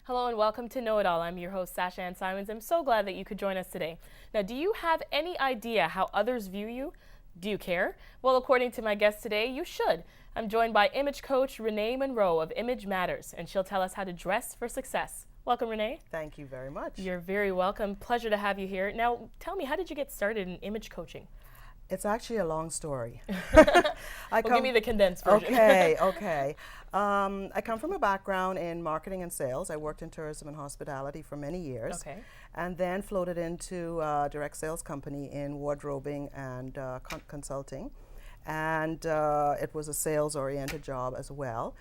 Hello and welcome to Know It All. I'm your host, Sasha-Ann. I'm so glad that you could join us today. Now, do you have any idea how others view you? Do you care? Well, according to my guest today, you should. I'm joined by image coach Renee Munro of Image Matters, and she'll tell us how to dress for success. Welcome, Renee. Thank you very much. You're very welcome. Pleasure to have you here. Now, tell me, how did you get started in image coaching? It's actually a long story. Give me the condensed version. Okay. I come from a background in marketing and sales. I worked in tourism and hospitality for many years. Okay. And then floated into a direct sales company in wardrobing and consulting. And it was a sales-oriented job as well.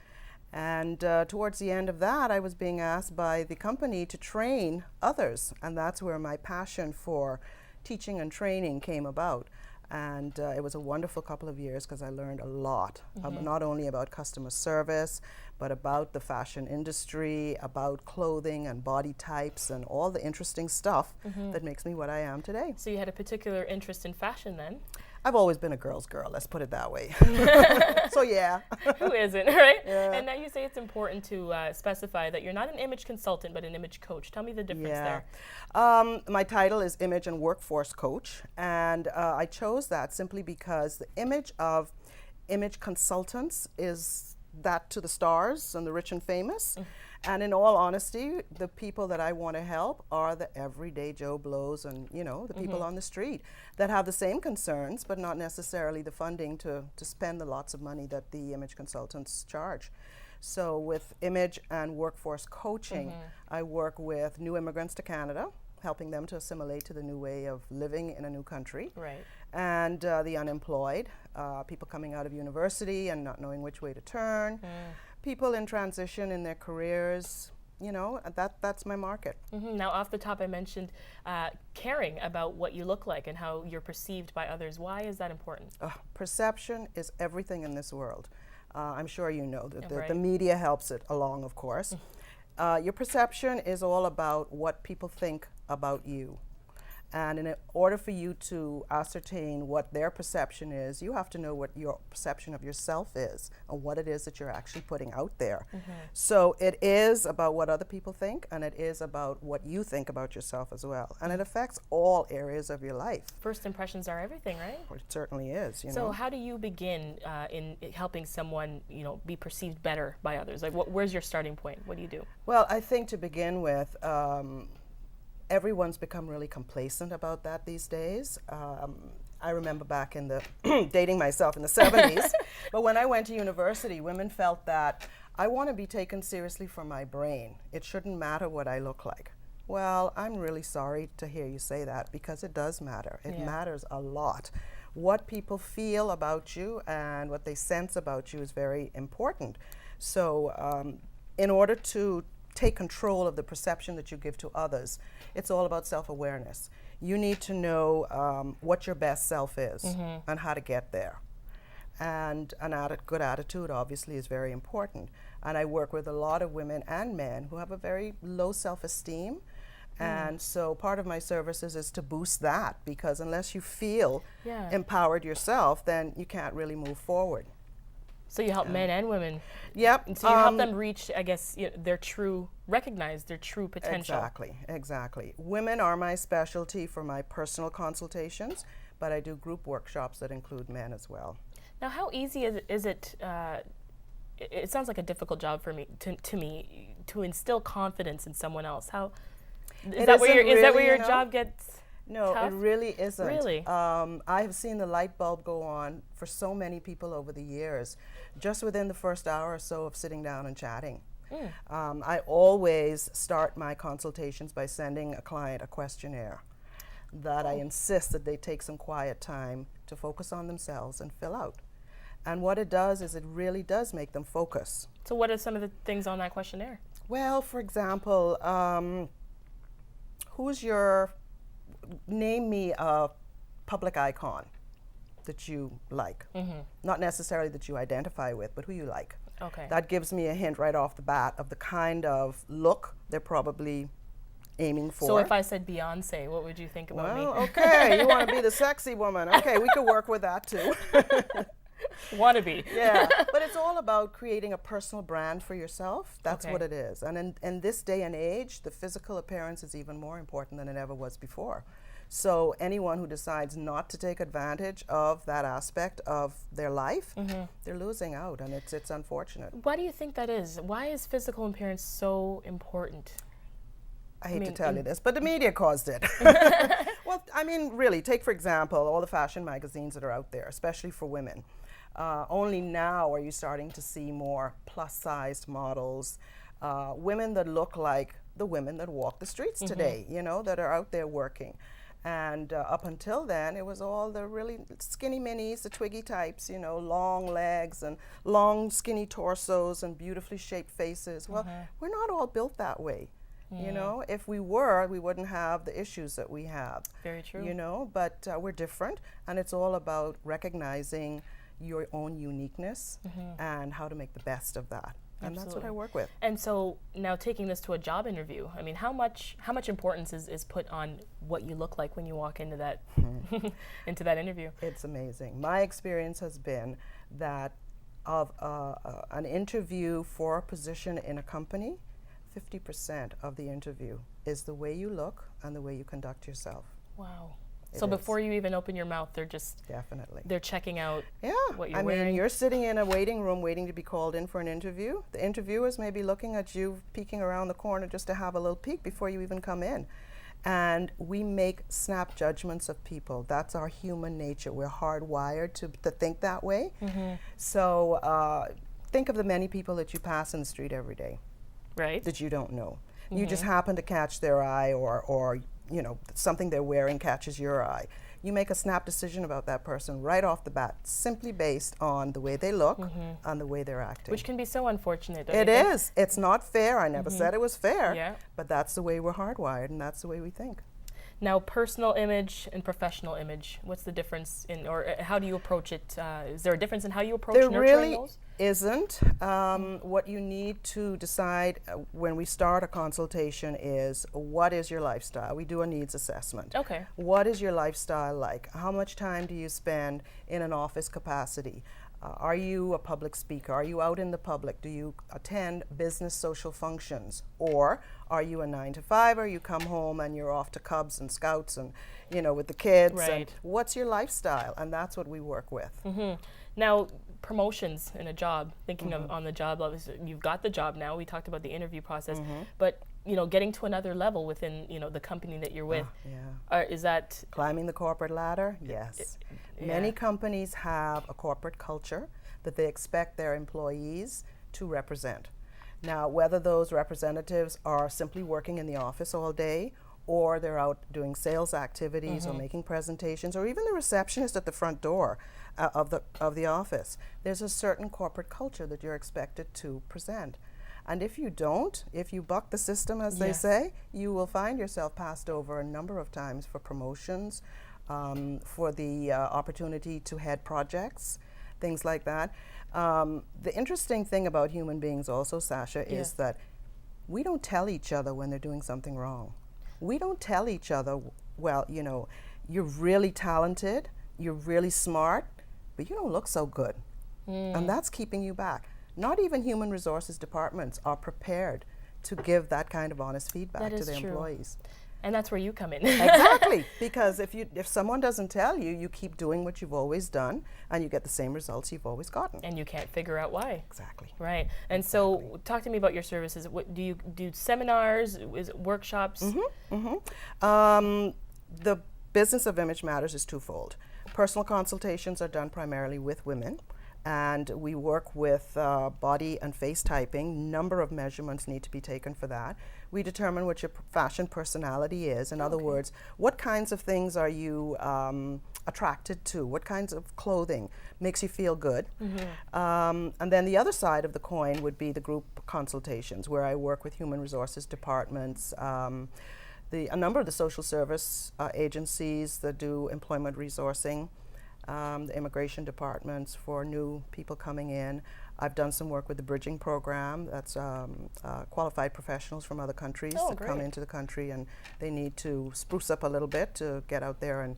And towards the end of that, I was being asked by the company to train others. And that's where my passion for teaching and training came about. And it was a wonderful couple of years because I learned a lot, not only about customer service, but about the fashion industry, about clothing and body types and all the interesting stuff that makes me what I am today. So you had a particular interest in fashion then? I've always been a girl's girl, let's put it that way. So yeah. Who isn't, right? Yeah. And now you say it's important to specify that you're not an image consultant, but an image coach. Tell me the difference there. My title is Image and Workforce Coach, and I chose that simply because the image of image consultants is that to the stars and the rich and famous. And in all honesty, the people that I want to help are the everyday Joe Blows and, you know, the people on the street that have the same concerns, but not necessarily the funding to spend the lots of money that the image consultants charge. So with image and workforce coaching, I work with new immigrants to Canada, helping them to assimilate to the new way of living in a new country. Right. And the unemployed, people coming out of university and not knowing which way to turn. People in transition in their careers, you know, that's my market. Now, off the top, I mentioned caring about what you look like and how you're perceived by others. Why is that important? Perception is everything in this world. I'm sure you know that Right. the media helps it along, of course. Your perception is all about what people think about you. And in order for you to ascertain what their perception is, you have to know what your perception of yourself is and what it is that you're actually putting out there. So it is about what other people think, and it is about what you think about yourself as well. And it affects all areas of your life. First impressions are everything, right? Well, it certainly is, you know. So how do you begin in helping someone, you know, be perceived better by others? Like, where's your starting point? What do you do? Well, I think to begin with, everyone's become really complacent about that these days. I remember back in the, dating myself in the 70s, but when I went to university, women felt that I want to be taken seriously for my brain. It shouldn't matter what I look like. Well, I'm really sorry to hear you say that because it does matter. It matters a lot. What people feel about you and what they sense about you is very important. So in order to take control of the perception that you give to others, it's all about self-awareness. You need to know what your best self is and how to get there. And good attitude obviously is very important. And I work with a lot of women and men who have a very low self-esteem. And so part of my services is to boost that, because unless you feel empowered yourself, then you can't really move forward. So you help men and women. Yep. And so you help them reach, I guess, recognize their true potential. Exactly. Women are my specialty for my personal consultations, but I do group workshops that include men as well. Now, how easy is it? It sounds like a difficult job for me to instill confidence in someone else. How is that where your job gets? No, tough? It really isn't. Really? I have seen the light bulb go on for so many people over the years, just within the first hour or so of sitting down and chatting. I always start my consultations by sending a client a questionnaire that I insist that they take some quiet time to focus on themselves and fill out. And what it does is it really does make them focus. So what are some of the things on that questionnaire? Well, for example, name me a public icon that you like. Not necessarily that you identify with, but who you like. Okay. That gives me a hint right off the bat of the kind of look they're probably aiming for. So if I said Beyonce, what would you think about me? Well, okay, you want to be the sexy woman. Okay, we could work with that too. Wannabe. Yeah, but it's all about creating a personal brand for yourself. That's Okay. what it is. And in this day and age, the physical appearance is even more important than it ever was before. So anyone who decides not to take advantage of that aspect of their life, they're losing out, and it's unfortunate. Why do you think that is? Why is physical appearance so important? I hate mean, to tell you this, but the media caused it. Well, I mean, really, take for example all the fashion magazines that are out there, especially for women. Only now are you starting to see more plus-sized models, women that look like the women that walk the streets today, you know, that are out there working. And up until then, it was all the really skinny minis, the twiggy types, you know, long legs and long skinny torsos and beautifully shaped faces. Well, we're not all built that way. You know, if we were, we wouldn't have the issues that we have. Very true. You know, but we're different, and it's all about recognizing your own uniqueness and how to make the best of that. And that's what I work with. And so now taking this to a job interview, I mean, how much importance is put on what you look like when you walk into that into that interview? It's amazing. My experience has been that of an interview for a position in a company, 50% of the interview is the way you look and the way you conduct yourself. Wow. It So is. before you even open your mouth, they're just Definitely. they're checking out Yeah, what you're I wearing. mean, you're sitting in a waiting room waiting to be called in for an interview. The interviewers may be looking at you, peeking around the corner just to have a little peek before you even come in. And we make snap judgments of people. That's our human nature. We're hardwired to think that way. So think of the many people that you pass in the street every day right? that you don't know. You just happen to catch their eye, or you know, something they're wearing catches your eye. You make a snap decision about that person right off the bat, simply based on the way they look and the way they're acting. Which can be so unfortunate. Don't It you think? is. It's not fair. I never said it was fair. Yeah. But that's the way we're hardwired, and that's the way we think. Now, personal image and professional image. What's the difference in, or how do you approach it? Is there a difference in how you approach There nurturing really those? isn't. What you need to decide when we start a consultation is, what is your lifestyle? We do a needs assessment. Okay. What is your lifestyle like? How much time do you spend in an office capacity? Are you a public speaker? Are you out in the public? Do you attend business social functions? Or are you a 9-to-5, or you come home and you're off to Cubs and Scouts and, you know, with the kids? Right. And what's your lifestyle? And that's what we work with. Now, promotions in a job, thinking of on the job level, so you've got the job now. We talked about the interview process, but you know, getting to another level within, you know, the company that you're with. Yeah. Is that Climbing the corporate ladder? Yes. Many companies have a corporate culture that they expect their employees to represent. Now, whether those representatives are simply working in the office all day, or they're out doing sales activities or making presentations, or even the receptionist at the front door of the office, there's a certain corporate culture that you're expected to present. And if you don't, if you buck the system, as they say, you will find yourself passed over a number of times for promotions, for the opportunity to head projects, things like that. The interesting thing about human beings also, Sasha, is that we don't tell each other when they're doing something wrong. We don't tell each other, well, you know, you're really talented, you're really smart, but you don't look so good. And that's keeping you back. Not even human resources departments are prepared to give that kind of honest feedback to their employees. And that's where you come in. Exactly, because if someone doesn't tell you, you keep doing what you've always done, and you get the same results you've always gotten. And you can't figure out why. Exactly. Right. And so, talk to me about your services. What do you do? Seminars? Is it workshops? The business of Image Matters is twofold. Personal consultations are done primarily with women, and we work with body and face typing. Number of measurements need to be taken for that. We determine what your fashion personality is. In other words, what kinds of things are you attracted to? What kinds of clothing makes you feel good? And then the other side of the coin would be the group consultations, where I work with human resources departments, a number of the social service agencies that do employment resourcing, the immigration departments for new people coming in. I've done some work with the bridging program. That's qualified professionals from other countries that come into the country, and they need to spruce up a little bit to get out there and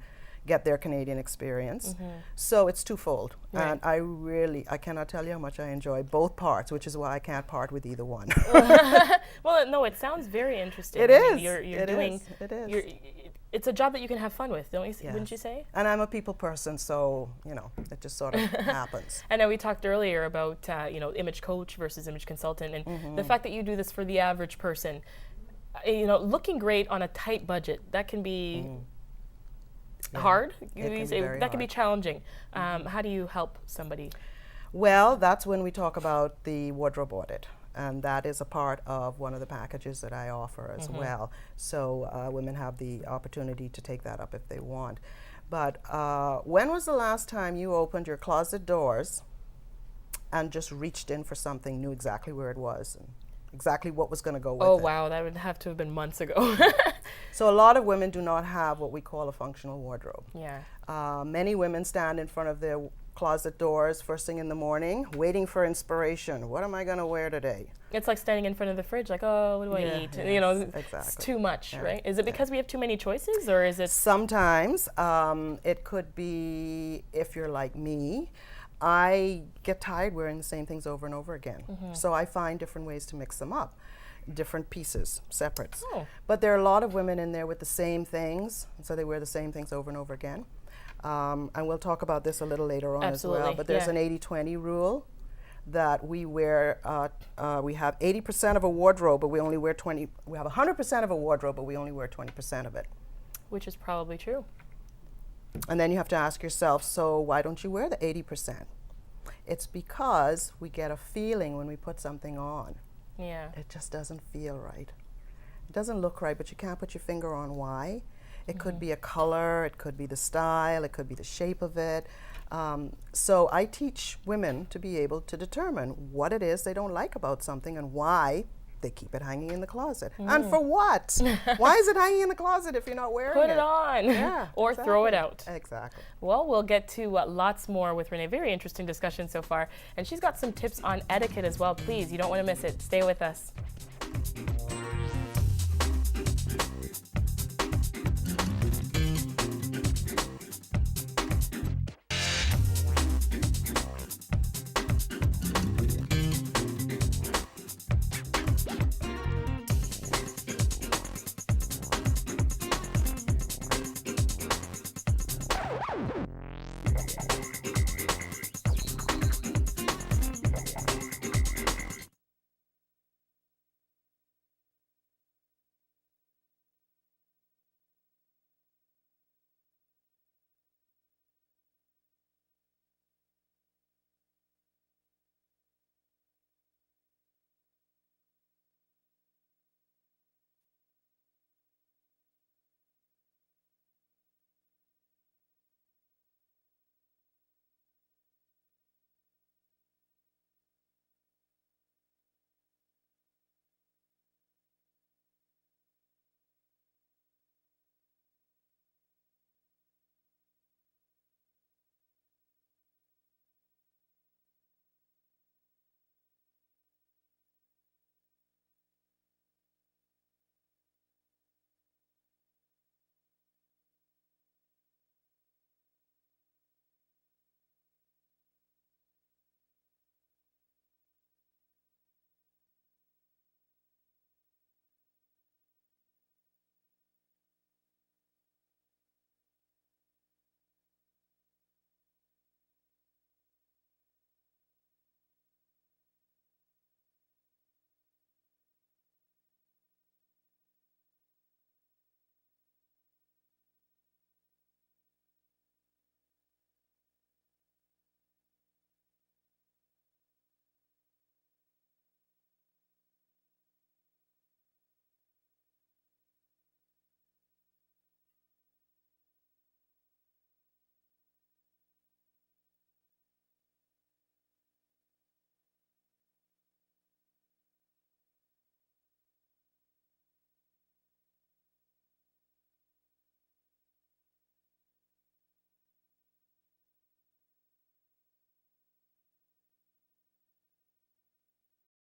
get their Canadian experience. So it's twofold. Right. And I cannot tell you how much I enjoy both parts, which is why I can't part with either one. Well, no, it sounds very interesting. It I mean, is. You're It doing. is. It is. It's a job that you can have fun with, don't you? Yes. Wouldn't you say? And I'm a people person, so, it just sort of happens. I know we talked earlier about image coach versus image consultant, and the fact that you do this for the average person. Looking great on a tight budget, that can be hard. That can be challenging. How do you help somebody? Well, that's when we talk about the wardrobe audit. And that is a part of one of the packages that I offer as well. So women have the opportunity to take that up if they want. But when was the last time you opened your closet doors and just reached in for something, knew exactly where it was and exactly what was going to go with it? Oh, wow, that would have to have been months ago. So a lot of women do not have what we call a functional wardrobe. Yeah. Many women stand in front of their closet doors first thing in the morning, waiting for inspiration. What am I going to wear today? It's like standing in front of the fridge, like, oh, what do I eat? Exactly. It's too much, right? Is it because we have too many choices, or is it? Sometimes it could be, if you're like me, I get tired wearing the same things over and over again. So I find different ways to mix them up, different pieces, separates. Oh. But there are a lot of women in there with the same things, so they wear the same things over and over again. And we'll talk about this a little later on as well. But there's an 80-20 rule that we wear. We have 80% of a wardrobe, but we only wear 20. We have 100% of a wardrobe, but we only wear 20% of it. Which is probably true. And then you have to ask yourself, so why don't you wear the 80%? It's because we get a feeling when we put something on. Yeah. It just doesn't feel right. It doesn't look right, but you can't put your finger on why. It could be a color, it could be the style, it could be the shape of it. So I teach women to be able to determine what it is they don't like about something and why they keep it hanging in the closet. And for what? Why is it hanging in the closet if you're not wearing it? Put it on. Yeah, or exactly. throw it out. Exactly. Well, we'll get to lots more with Renee. Very interesting discussion so far. And she's got some tips on etiquette as well. Please, you don't want to miss it. Stay with us.